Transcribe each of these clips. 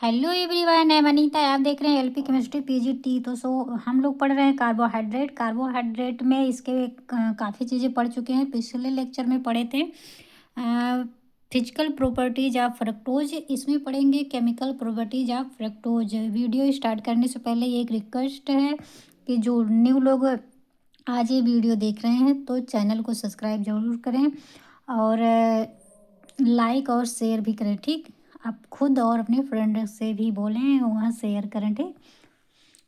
Hello everyone, मैं अनीता। आप देख रहे हैं एलपी केमिस्ट्री पीजीटी। तो हम लोग पढ़ रहे हैं कार्बोहाइड्रेट में इसके काफ़ी चीज़ें पढ़ चुके हैं। पिछले लेक्चर में पढ़े थे फिजिकल प्रॉपर्टीज ऑफ फ्रक्टोज। इसमें पढ़ेंगे chemical properties of fructose. Video start करने से पहले एक रिक्वेस्ट है कि जो न्यू लोग आज ये वीडियो देख रहे हैं तो चैनल को सब्सक्राइब ज़रूर करें और लाइक और शेयर भी करें। ठीक, आप खुद और अपने फ्रेंड से भी बोलें, वहाँ शेयर करें। ठीक,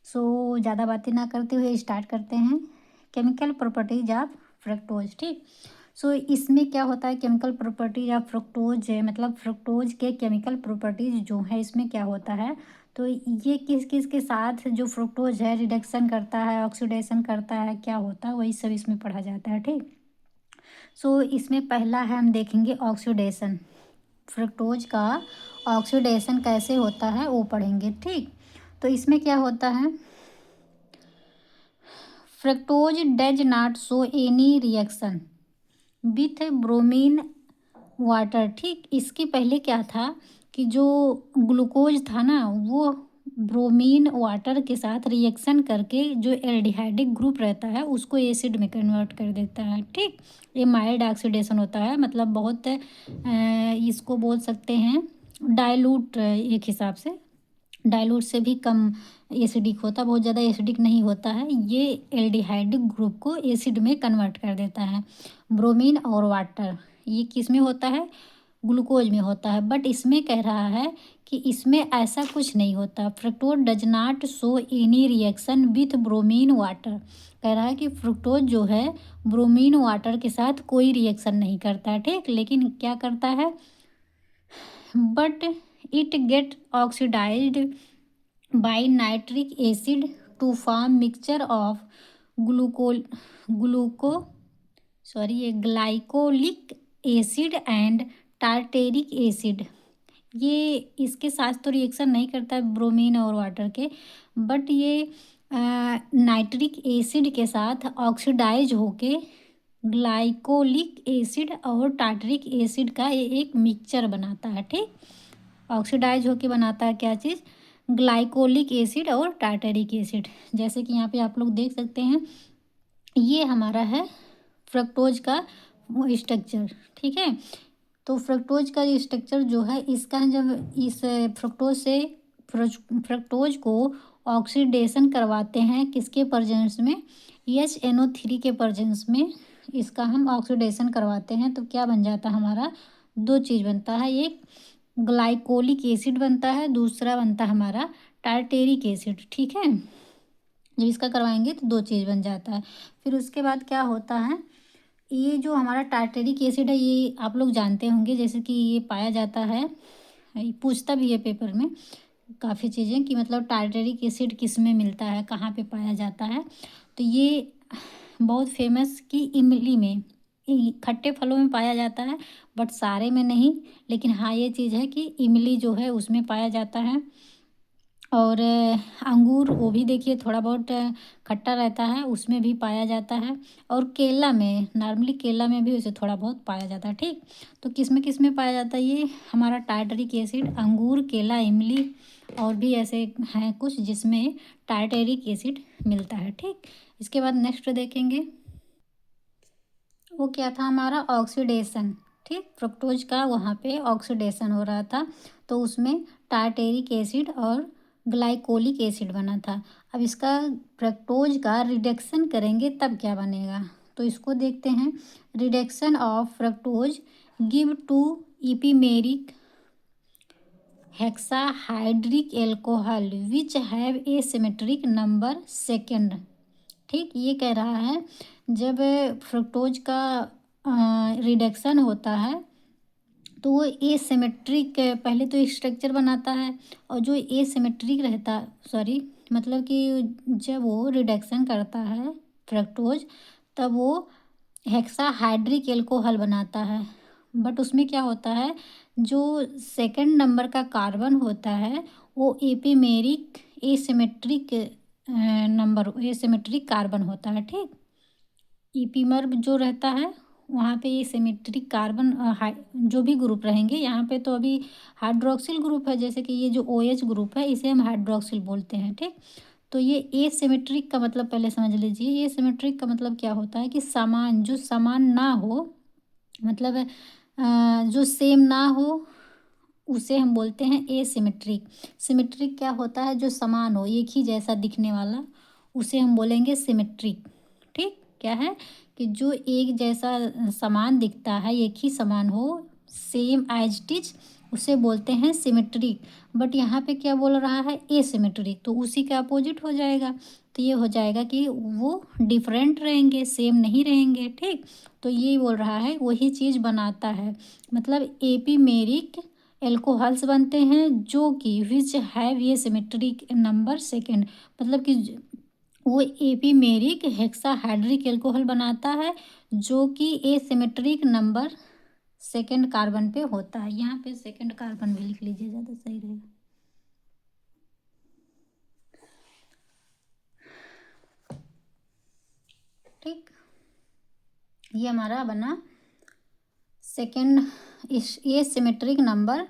ज़्यादा बातें ना करते हुए स्टार्ट करते हैं। Chemical properties of fructose. ठीक, इसमें क्या होता है, केमिकल प्रॉपर्टीज ऑफ फ्रक्टोज है, मतलब फ्रक्टोज के केमिकल प्रॉपर्टीज जो है इसमें क्या होता है। तो ये किस किस के साथ जो फ्रक्टोज है रिडक्शन करता है, ऑक्सीडेशन करता है, क्या होता है, वही सब इसमें पढ़ा जाता है। ठीक, इसमें पहला है, हम देखेंगे ऑक्सीडेशन। फ्रक्टोज का ऑक्सीडेशन कैसे होता है वो पढ़ेंगे। ठीक, तो इसमें क्या होता है, fructose does not show any reaction with bromine water. ठीक, इसके पहले क्या था कि जो ग्लूकोज था ना वो ब्रोमीन वाटर के साथ रिएक्शन करके जो एल्डिहाइडिक ग्रुप रहता है उसको एसिड में कन्वर्ट कर देता है। ठीक, ये माइल्ड ऑक्सीडेशन होता है, मतलब बहुत इसको बोल सकते हैं डाइल्यूट। एक हिसाब से डाइल्यूट से भी कम एसिडिक होता, बहुत ज़्यादा एसिडिक नहीं होता है। ये एल्डिहाइडिक ग्रुप को एसिड में कन्वर्ट कर देता है। ब्रोमीन और वाटर ये किस में होता है, ग्लूकोज में होता है। बट इसमें कह रहा है कि इसमें ऐसा कुछ नहीं होता। Fructose does not show any reaction with bromine water. कह रहा है कि फ्रुक्टोज जो है ब्रोमीन वाटर के साथ कोई रिएक्शन नहीं करता है। ठीक, लेकिन क्या करता है, but it get oxidised by nitric acid to form mixture of gluco gluco ये glycolic acid and tartaric acid. ये इसके साथ तो रिएक्शन नहीं करता है ब्रोमीन और वाटर के, बट ये नाइट्रिक एसिड के साथ ऑक्सीडाइज होके ग्लाइकोलिक एसिड और टार्टरिक एसिड का ये एक मिक्सचर बनाता है। ठीक, ऑक्सीडाइज होके बनाता है क्या चीज़, ग्लाइकोलिक एसिड और टार्टरिक एसिड। जैसे कि यहाँ पे आप लोग देख सकते हैं, ये हमारा है फ्रक्टोज का स्ट्रक्चर। ठीक है, तो फ्रक्टोज का स्ट्रक्चर जो है इसका, जब इस फ्रक्टोज से फ्रक्टोज को ऑक्सीडेशन करवाते हैं किसके प्रजेंस में, HNO3 के प्रजेंस में इसका हम ऑक्सीडेशन करवाते हैं तो क्या बन जाता है हमारा, दो चीज़ बनता है। एक ग्लाइकोलिक एसिड बनता है, दूसरा बनता है हमारा टार्टेरिक एसिड। ठीक है, जब इसका करवाएंगे तो दो चीज़ बन जाता है। फिर उसके बाद क्या होता है, ये जो हमारा टार्टेरिक एसिड है ये आप लोग जानते होंगे, जैसे कि ये पाया जाता है, ये पूछता भी है पेपर में काफ़ी चीज़ें कि मतलब टार्टेरिक एसिड किस में मिलता है, कहाँ पे पाया जाता है। तो ये बहुत फेमस कि इमली में, खट्टे फलों में पाया जाता है, बट सारे में नहीं। लेकिन हाँ ये चीज़ है कि इमली जो है उसमें पाया जाता है। और अंगूर वो भी देखिए थोड़ा बहुत खट्टा रहता है, उसमें भी पाया जाता है। और केला में, नॉर्मली केला में भी उसे थोड़ा बहुत पाया जाता है। ठीक, तो किस में पाया जाता है ये हमारा टार्टरिक एसिड, अंगूर, केला, इमली और भी ऐसे हैं कुछ जिसमें टार्टरिक एसिड मिलता है। ठीक, इसके बाद नेक्स्ट देखेंगे, वो क्या था हमारा ऑक्सीडेशन। ठीक, फ्रुक्टोज का वहाँ पे ऑक्सीडेशन हो रहा था तो उसमें टार्टेरिक एसिड और ग्लाइकोलिक एसिड बना था। अब इसका फ्रक्टोज का रिडक्शन करेंगे तब क्या बनेगा, तो इसको देखते हैं। Reduction of fructose give to epimeric hexahydric alcohol which have a symmetric number second. ठीक, ये कह रहा है जब फ्रुक्टोज का रिडक्शन होता है तो वो एसिमेट्रिक पहले तो स्ट्रक्चर बनाता है, और जो एसिमेट्रिक रहता, मतलब कि जब वो रिडक्शन करता है फ्रक्टोज तब वो हेक्साहाइड्रिक एल्कोहल बनाता है। बट उसमें क्या होता है, जो सेकंड नंबर का कार्बन होता है वो एपीमेरिक एसिमेट्रिक एसिमेट्रिक कार्बन होता है। ठीक, ईपीमर जो रहता है वहाँ पे ये सिमेट्रिक कार्बन जो भी ग्रुप रहेंगे, यहाँ पे तो अभी हाइड्रोक्सिल ग्रुप है, जैसे कि ये जो OH ग्रुप है इसे हम हाइड्रोक्सिल बोलते हैं, ठीक। तो ये एसिमेट्रिक का मतलब पहले समझ लीजिए, ये सिमेट्रिक का मतलब क्या होता है कि समान, जो समान ना हो, मतलब जो सेम ना हो, उसे हम बोलते हैं एसिमेट्रिक। सिमेट्रिक क्या होता है, जो समान हो, एक ही जैसा दिखने वाला, उसे हम बोलेंगे सिमेट्रिक, ठीक। क्या है कि जो एक जैसा समान दिखता है, एक ही समान हो, सेम एज इट इज, उसे बोलते हैं सिमेट्रिक। बट यहाँ पे क्या बोल रहा है, एसिमेट्रिक, तो उसी के अपोजिट हो जाएगा। तो ये हो जाएगा कि वो डिफरेंट रहेंगे, सेम नहीं रहेंगे, ठीक। तो ये बोल रहा है वही चीज़ बनाता है, मतलब एपीमेरिक एल्कोहल्स बनते हैं जो कि विच हैव ये सिमेट्रिक नंबर सेकेंड, मतलब कि वो एपीमेरिक हेक्साहाइड्रिक एल्कोहल बनाता है जो कि एसिमेट्रिक नंबर सेकेंड कार्बन पे होता है। यहाँ पे सेकेंड कार्बन भी लिख लीजिए, ज़्यादा सही रहेगा, ठीक। ये हमारा बना सेकेंड, इस ये सिमेट्रिक नंबर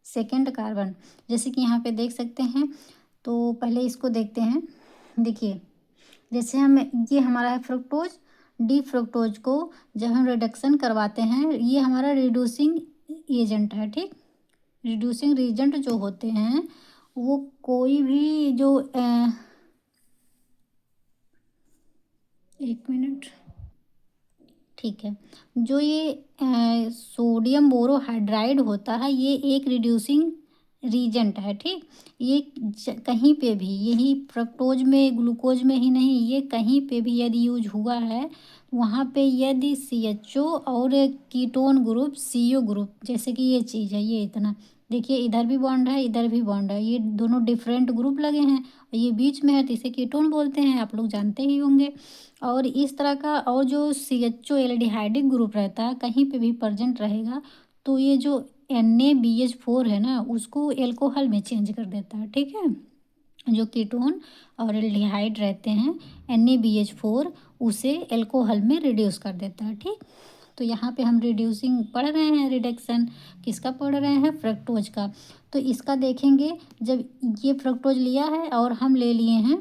सेकेंड कार्बन, जैसे कि यहाँ पे देख सकते हैं। तो पहले इसको देखते हैं। देखिए, जैसे हम, ये हमारा है फ्रुक्टोज, डी फ्रुक्टोज को जब हम रिडक्शन करवाते हैं, ये हमारा रिड्यूसिंग एजेंट है, ठीक। रिड्यूसिंग एजेंट जो होते हैं वो कोई भी जो एक मिनट, ठीक है, जो ये सोडियम बोरोहाइड्राइड होता है, ये एक रिड्यूसिंग रीजेंट है, ठीक। ये कहीं पे भी, यही फ्रक्टोज में, ग्लूकोज में ही नहीं, ये कहीं पे भी यदि यूज हुआ है, वहाँ पे यदि CHO और कीटोन ग्रुप CO ग्रुप, जैसे कि ये चीज़ है, ये इतना देखिए, इधर भी बॉन्ड है, इधर भी बॉन्ड है, ये दोनों डिफरेंट ग्रुप लगे हैं और ये बीच में है, तो इसे कीटोन बोलते हैं, आप लोग जानते ही होंगे। और इस तरह का, और जो CHO एल्डिहाइडिक ग्रुप रहता है, कहीं पे भी प्रेजेंट रहेगा, तो ये जो NaBH4 है ना, उसको एल्कोहल में चेंज कर देता है, ठीक है। जो कीटोन और एल्डिहाइड रहते हैं, NaBH4 उसे एल्कोहल में रिड्यूस कर देता है, ठीक। तो यहाँ पे हम रिड्यूसिंग पढ़ रहे हैं, रिडक्शन किसका पढ़ रहे हैं, फ्रक्टोज का। तो इसका देखेंगे, जब ये फ्रक्टोज लिया है और हम ले लिए हैं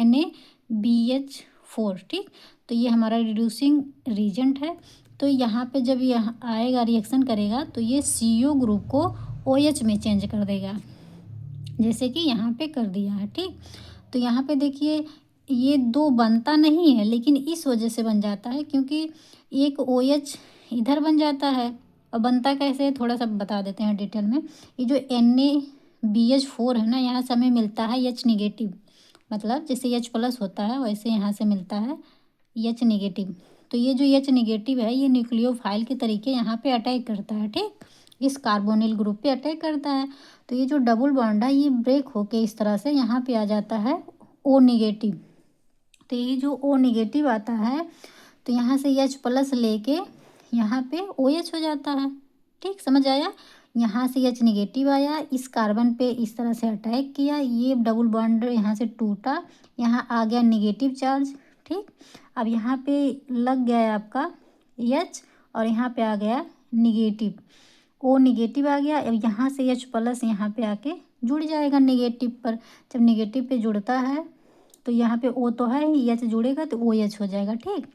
NaBH4, ठीक। तो ये हमारा रिड्यूसिंग रीजेंट है। तो यहाँ पे जब यह आएगा, रिएक्शन करेगा, तो ये CO ग्रुप को OH में चेंज कर देगा, जैसे कि यहाँ पे कर दिया है, ठीक। तो यहाँ पे देखिए, ये दो बनता नहीं है, लेकिन इस वजह से बन जाता है क्योंकि एक OH इधर बन जाता है। और बनता कैसे है, थोड़ा सा बता देते हैं डिटेल में। ये जो NaBH4 है ना, यहाँ से हमें मिलता है H निगेटिव, मतलब जैसे H+ होता है वैसे यहाँ से मिलता है H निगेटिव। तो ये जो H निगेटिव है, ये न्यूक्लियोफाइल के तरीके यहाँ पे अटैक करता है, ठीक। इस कार्बोनिल ग्रुप पे अटैक करता है। तो ये जो डबल बॉन्ड है, ये ब्रेक होके इस तरह से यहाँ पे आ जाता है O निगेटिव। तो ये जो O निगेटिव आता है, तो यहाँ से H+ लेके यहाँ पे OH हो जाता है, ठीक। समझ आया। यहाँ से H निगेटिव आया, इस कार्बन पे इस तरह से अटैक किया, ये डबल बॉन्ड यहाँ से टूटा, यहाँ आ गया निगेटिव चार्ज, ठीक। अब यहाँ पे लग गया है आपका H, और यहाँ पे आ गया निगेटिव, O निगेटिव आ गया। अब यहाँ से H+ यहाँ पे आके जुड़ जाएगा निगेटिव पर। जब निगेटिव पे जुड़ता है तो यहाँ पे O तो है ही, H जुड़ेगा तो OH हो जाएगा, ठीक।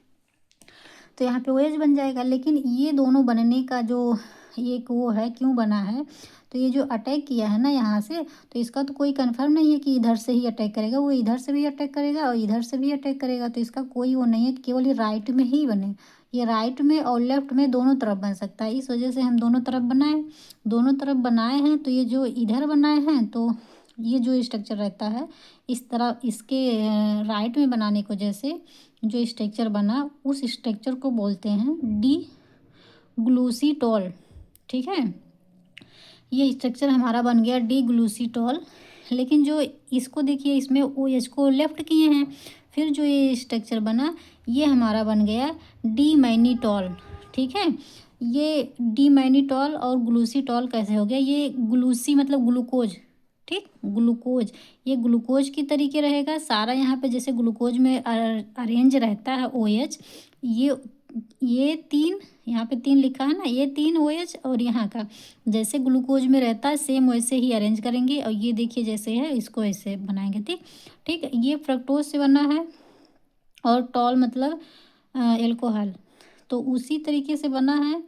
तो यहाँ पे OH बन जाएगा। लेकिन ये दोनों बनने का जो एक वो है, क्यों बना है, तो ये जो अटैक किया है ना यहाँ से, तो इसका तो कोई कंफर्म नहीं है कि इधर से ही अटैक करेगा, वो इधर से भी अटैक करेगा और इधर से भी अटैक करेगा। तो इसका कोई वो नहीं है कि केवल ये राइट में ही बने, ये राइट में और लेफ्ट में दोनों तरफ बन सकता है। इस वजह से हम दोनों तरफ बनाए, दोनों तरफ बनाए हैं। तो ये जो इधर बनाए हैं, तो ये जो स्ट्रक्चर रहता है इस तरह, इसके राइट में बनाने की वजह से जो स्ट्रक्चर बना, उस स्ट्रक्चर को बोलते हैं डी ग्लूसीटॉल, ठीक है। ये स्ट्रक्चर हमारा बन गया डी ग्लूसीटॉल। लेकिन जो इसको देखिए, इसमें OH को लेफ्ट किए हैं, फिर जो ये स्ट्रक्चर बना, ये हमारा बन गया डी मैनिटॉल, ठीक है। ये डी मैनिटॉल और ग्लूसीटॉल कैसे हो गया, ये ग्लूसी मतलब ग्लूकोज, ठीक, ग्लूकोज, ये ग्लूकोज की तरीके रहेगा सारा। यहाँ पे जैसे ग्लूकोज में अरेंज रहता है OH, ये ये 3 यहाँ पे 3 लिखा है ना, ये 3 OH और यहाँ का जैसे ग्लूकोज में रहता है सेम वैसे ही अरेंज करेंगे, और ये देखिए जैसे है इसको ऐसे बनाएंगे। ठीक ठीक है, ये फ्रक्टोज से बना है और टॉल मतलब एल्कोहल, तो उसी तरीके से बना है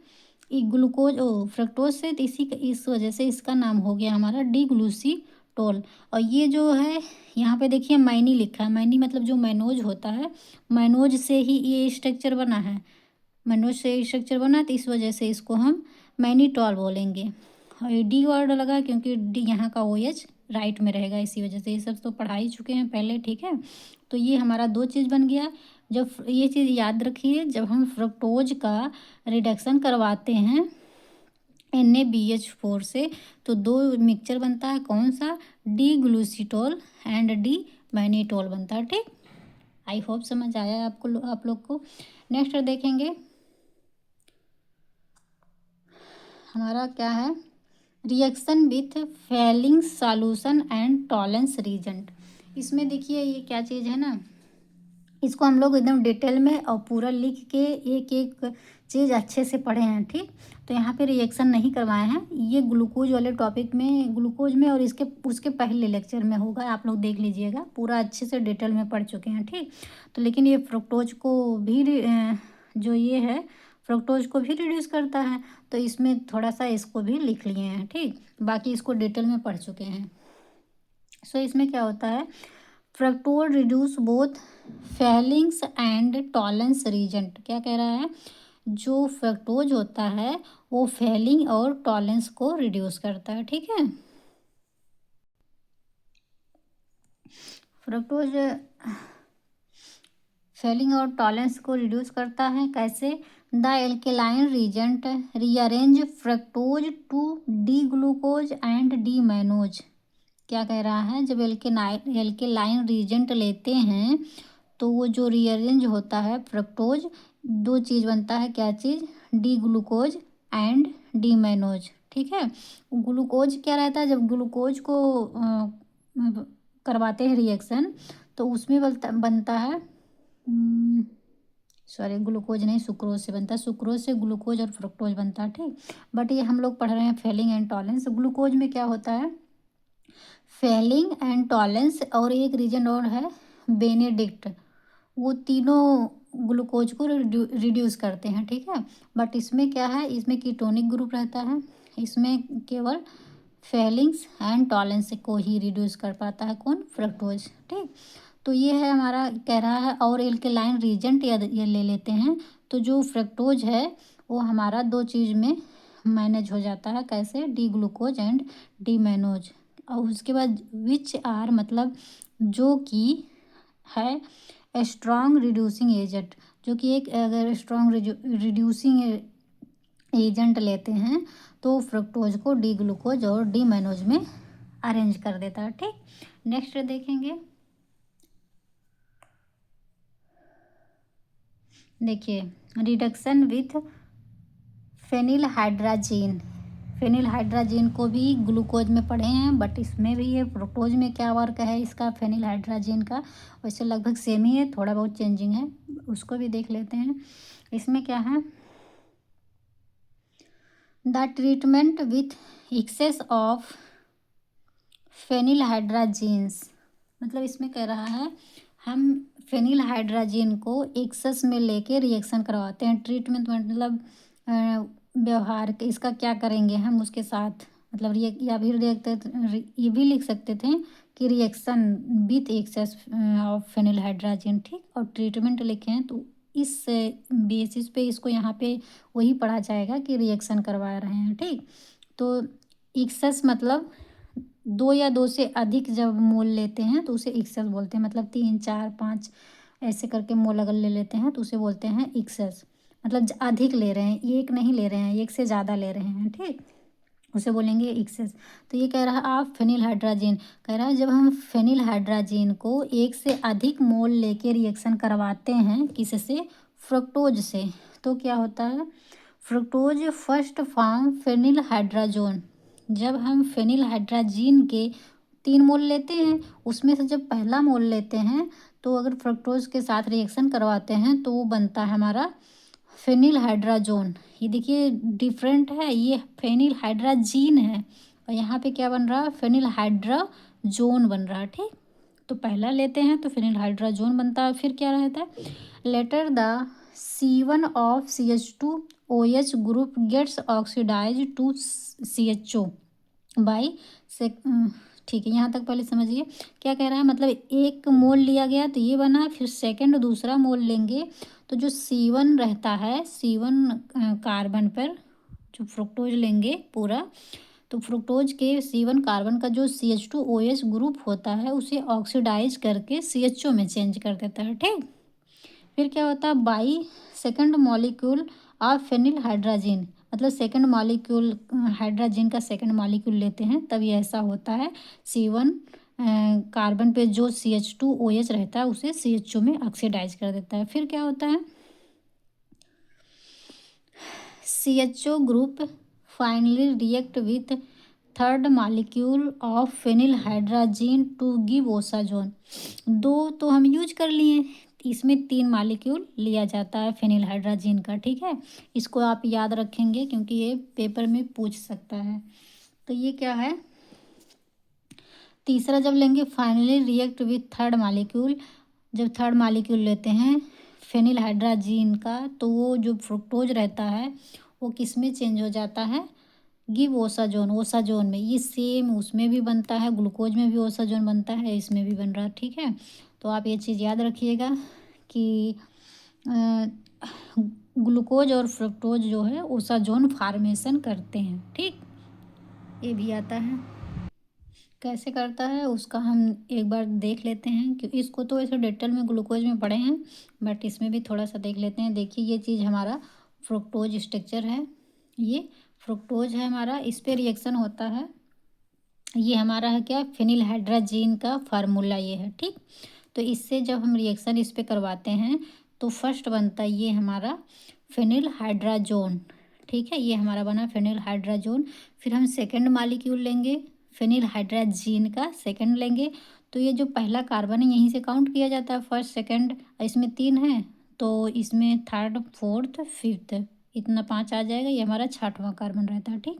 ये ग्लूकोज फ्रक्टोज से, तो इस वजह से इसका नाम हो गया हमारा डी ग्लूसीटोल। और ये जो है यहाँ पे देखिए मैनी लिखा है, मैनी मतलब जो मैनोज होता है, मैनोज से ही ये स्ट्रक्चर बना है, मैनोज से स्ट्रक्चर बना, तो इस वजह से इसको हम मैनीटॉल बोलेंगे। और ये डी वर्ड लगा क्योंकि डी यहाँ का OH राइट में रहेगा, इसी वजह से। ये सब तो पढ़ा ही चुके हैं पहले, ठीक है। तो ये हमारा 2 चीज़ बन गया। जब ये चीज़ याद रखिए, जब हम फ्रक्टोज का रिडक्शन करवाते हैं NaBH4 से, तो 2 मिक्सचर बनता है, कौन सा, डी ग्लूसीटोल एंड डी मैनीटोल बनता है। ठीक, आई होप समझ आया आपको, आप लोग को। नेक्स्ट देखेंगे हमारा क्या है, reaction with Fehling solution and Tollens reagent. इसमें देखिए ये क्या चीज़ है ना, इसको हम लोग एकदम डिटेल में और पूरा लिख के एक एक चीज़ अच्छे से पढ़े हैं। ठीक, तो यहाँ पे रिएक्शन नहीं करवाए हैं, ये ग्लूकोज वाले टॉपिक में, ग्लूकोज में और इसके उसके पहले लेक्चर में होगा, आप लोग देख लीजिएगा, पूरा अच्छे से डिटेल में पढ़ चुके हैं। ठीक, तो लेकिन ये फ्रक्टोज को भी जो ये है फ्रक्टोज को भी रिड्यूस करता है, तो इसमें थोड़ा सा इसको भी लिख लिए हैं। ठीक, बाकी इसको डिटेल में पढ़ चुके हैं। सो इसमें क्या होता है, fructose reduce both Fehling's and Tollens reagent. क्या कह रहा है, जो फ्रक्टोज होता है वो फेलिंग और टॉलेंस को रिड्यूस करता है। ठीक है, फ्रक्टोज फेलिंग और टॉलेंस को रिड्यूस करता है, कैसे, the alkaline reagent rearrange fructose to D glucose and D mannose. क्या कह रहा है, जब एल्केलाइन रीजेंट लेते हैं तो वो जो रीअरेंज होता है फ्रक्टोज, 2 चीज़ बनता है, क्या चीज़, D glucose and D mannose. ठीक है, ग्लूकोज क्या रहता है, जब ग्लूकोज को करवाते हैं रिएक्शन, तो उसमें बनता है, सॉरी ग्लूकोज नहीं, सुक्रोज से बनता है, सुक्रोज से ग्लूकोज और फ्रुक्टोज बनता है। ठीक, बट ये हम लोग पढ़ रहे हैं फेलिंग एंड टॉलेंस। ग्लूकोज में क्या होता है, फेलिंग एंड टॉलेंस, और एक रीजन और है बेनेडिक्ट, वो तीनों ग्लूकोज को रिड्यूस करते हैं। ठीक है, बट इसमें क्या है, इसमें कीटोनिक ग्रुप रहता है, इसमें केवल फेलिंग्स एंड टॉलेंस को ही रिड्यूस कर पाता है, कौन, फ्रक्टोज। ठीक, तो ये है हमारा, कह रहा है, और एल्केलाइन रीजेंट ये ले लेते हैं, तो जो फ्रक्टोज है वो हमारा 2 चीज़ में मैनेज हो जाता है, कैसे, D glucose and D mannose. और उसके बाद विच आर मतलब जो कि है स्ट्रॉन्ग रिड्यूसिंग एजेंट, जो कि एक अगर स्ट्रॉन्ग रिड्यूसिंग एजेंट लेते हैं तो फ्रक्टोज को डी ग्लूकोज और डी मैनोज में अरेंज कर देता है। ठीक, नेक्स्ट देखेंगे, देखिए रिडक्शन विथ फेनिलहाइड्राजीन। फेनिलहाइड्राजीन को भी ग्लूकोज में पढ़े हैं, बट इसमें भी ये फ्रुक्टोज में क्या वर्क है इसका, फेनिलहाइड्राजीन का, वैसे लगभग सेम ही है, थोड़ा बहुत चेंजिंग है, उसको भी देख लेते हैं। इसमें क्या है, the treatment with excess of phenylhydrazines, मतलब इसमें कह रहा है हम फेनिलहाइड्राजीन को एक्सेस में लेके रिएक्शन करवाते हैं। ट्रीटमेंट मतलब व्यवहार इसका क्या करेंगे हम उसके साथ, मतलब या भी ये भी लिख सकते थे कि रिएक्शन विथ एक्सेस ऑफ फेनिलहाइड्राजीन। ठीक, और ट्रीटमेंट लिखे हैं, तो इस बेसिस पे इसको यहाँ पे वही पढ़ा जाएगा कि रिएक्शन करवा रहे हैं। ठीक, तो एक्सेस मतलब 2 या 2 से अधिक जब मोल लेते हैं तो उसे एक्सेस बोलते हैं, मतलब 3 4 5 ऐसे करके मोल अगर ले लेते हैं तो उसे बोलते हैं एक्सेस, मतलब अधिक ले रहे हैं, एक नहीं ले रहे हैं, एक से ज़्यादा ले रहे हैं। ठीक, उसे बोलेंगे एक्सेस। तो ये कह रहा है आप फेनिलहाइड्राजीन, कह रहा है जब हम फेनिलहाइड्राजीन को 1 से अधिक मोल लेके रिएक्शन करवाते हैं किससे, फ्रक्टोज से, तो क्या होता है, फ्रक्टोज फर्स्ट फॉर्म फेनिलहाइड्राजोन। जब हम फेनिलहाइड्राजीन के 3 मोल लेते हैं, उसमें से जब पहला मोल लेते हैं तो अगर फ्रक्टोज के साथ रिएक्शन करवाते हैं तो वो बनता है हमारा फेनिल हाइड्राजोन, ये देखिए डिफरेंट है, ये फेनिल हाइड्राजीन है और यहाँ पे क्या बन रहा है, फेनिल हाइड्राजोन बन रहा है। ठीक, तो पहला लेते हैं तो फेनिल हाइड्राजोन बनता है। फिर क्या रहता है, later the C1 of CH2OH group gets oxidize to CHO by सेक ठीक है, यहाँ तक पहले समझिए क्या कह रहा है। मतलब एक मोल लिया गया तो ये बना, फिर सेकंड दूसरा मोल लेंगे तो जो C1 रहता है, C1 कार्बन पर जो फ्रुक्टोज लेंगे पूरा, तो फ्रुक्टोज के C1 कार्बन का जो CH2OH ग्रुप होता है उसे ऑक्सीडाइज करके CHO में चेंज कर देता है। ठीक, फिर क्या होता है, by second molecule of phenyl hydrazine, मतलब सेकंड मॉलिक्यूल हाइड्राजीन का सेकंड मॉलिक्यूल लेते हैं तब ये ऐसा होता है। C1 कार्बन पे जो CH2OH रहता है उसे CHO में ऑक्सीडाइज कर देता है। फिर क्या होता है, CHO group finally react with third molecule of phenyl hydrazine to give osazone. दो तो हम यूज कर लिए, इसमें 3 मॉलिक्यूल लिया जाता है फेनिल हाइड्राजीन का। ठीक है, इसको आप याद रखेंगे क्योंकि ये पेपर में पूछ सकता है। तो ये क्या है, तीसरा जब लेंगे finally react with third molecule, जब थर्ड मॉलिक्यूल लेते हैं फेनिल हाइड्राजीन का तो वो जो फ्रुक्टोज रहता है वो किस में चेंज हो जाता है, गिव ओसाजोन, ओसाजोन में। ये सेम उसमें भी बनता है, ग्लूकोज में भी ओसाजोन बनता है, इसमें भी बन रहा है। ठीक है, तो आप ये चीज़ याद रखिएगा कि ग्लूकोज और फ्रुक्टोज जो है ओसाजोन फार्मेशन करते हैं। ठीक, ये भी आता है, कैसे करता है उसका हम एक बार देख लेते हैं, क्योंकि इसको तो ऐसे डिटेल में ग्लूकोज में पढ़े हैं बट इसमें भी थोड़ा सा देख लेते हैं। देखिए ये चीज़ हमारा फ्रुक्टोज स्ट्रक्चर है, ये फ्रुक्टोज है हमारा, इस पे रिएक्शन होता है। ये हमारा है क्या, फेनिल हाइड्राजीन का फार्मूला ये है। ठीक, तो इससे जब हम रिएक्शन इस पे करवाते हैं तो फर्स्ट बनता है ये हमारा फेनिल हाइड्राजोन। ठीक है, ये हमारा बना फेनिल हाइड्राजोन। फिर हम सेकंड मॉलिक्यूल लेंगे फेनिल हाइड्राजीन का, सेकंड लेंगे तो ये जो पहला कार्बन है यहीं से काउंट किया जाता है, फर्स्ट सेकंड, इसमें 3 है तो इसमें थर्ड फोर्थ फिफ्थ, इतना 5 आ जाएगा, ये हमारा 6वां कार्बन रहता है। ठीक,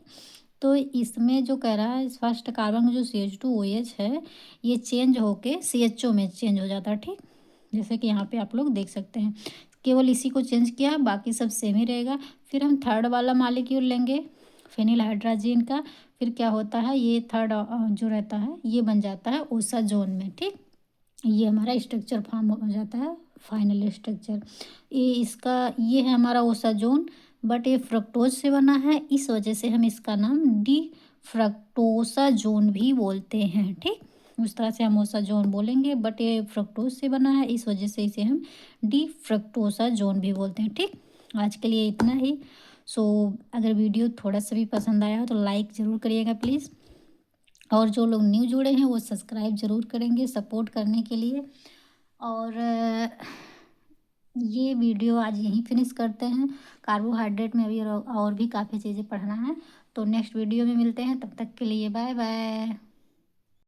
तो इसमें जो कह रहा है फर्स्ट कार्बन का जो CH2OH है ये चेंज होके CHO में चेंज हो जाता है। ठीक, जैसे कि यहाँ पे आप लोग देख सकते हैं, केवल इसी को चेंज किया, बाकी सब सेम ही रहेगा। फिर हम थर्ड वाला मॉलिक्यूल लेंगे फेनिल हाइड्राजीन का, फिर क्या होता है, ये थर्ड जो रहता है ये बन जाता है ओसाजोन में। ठीक, ये हमारा स्ट्रक्चर फॉर्म हो जाता है, फाइनल स्ट्रक्चर ये इसका, ये है हमारा ओसाजोन। बट ये फ्रक्टोज से बना है, इस वजह से हम इसका नाम डी फ्रक्टोसाजोन भी बोलते हैं। ठीक, उस तरह से हम ओसाजोन बोलेंगे, बट ये फ्रक्टोज से बना है इस वजह से इसे हम डी फ्रक्टोसाजोन भी बोलते हैं। ठीक, आज के लिए इतना ही। सो अगर वीडियो थोड़ा सा भी पसंद आया हो तो लाइक ज़रूर करिएगा प्लीज़, और जो लोग न्यू जुड़े हैं वो सब्सक्राइब ज़रूर करेंगे सपोर्ट करने के लिए। और ये वीडियो आज यहीं फिनिश करते हैं, कार्बोहाइड्रेट में अभी और भी काफ़ी चीज़ें पढ़ना है, तो नेक्स्ट वीडियो में मिलते हैं, तब तक के लिए बाय बाय।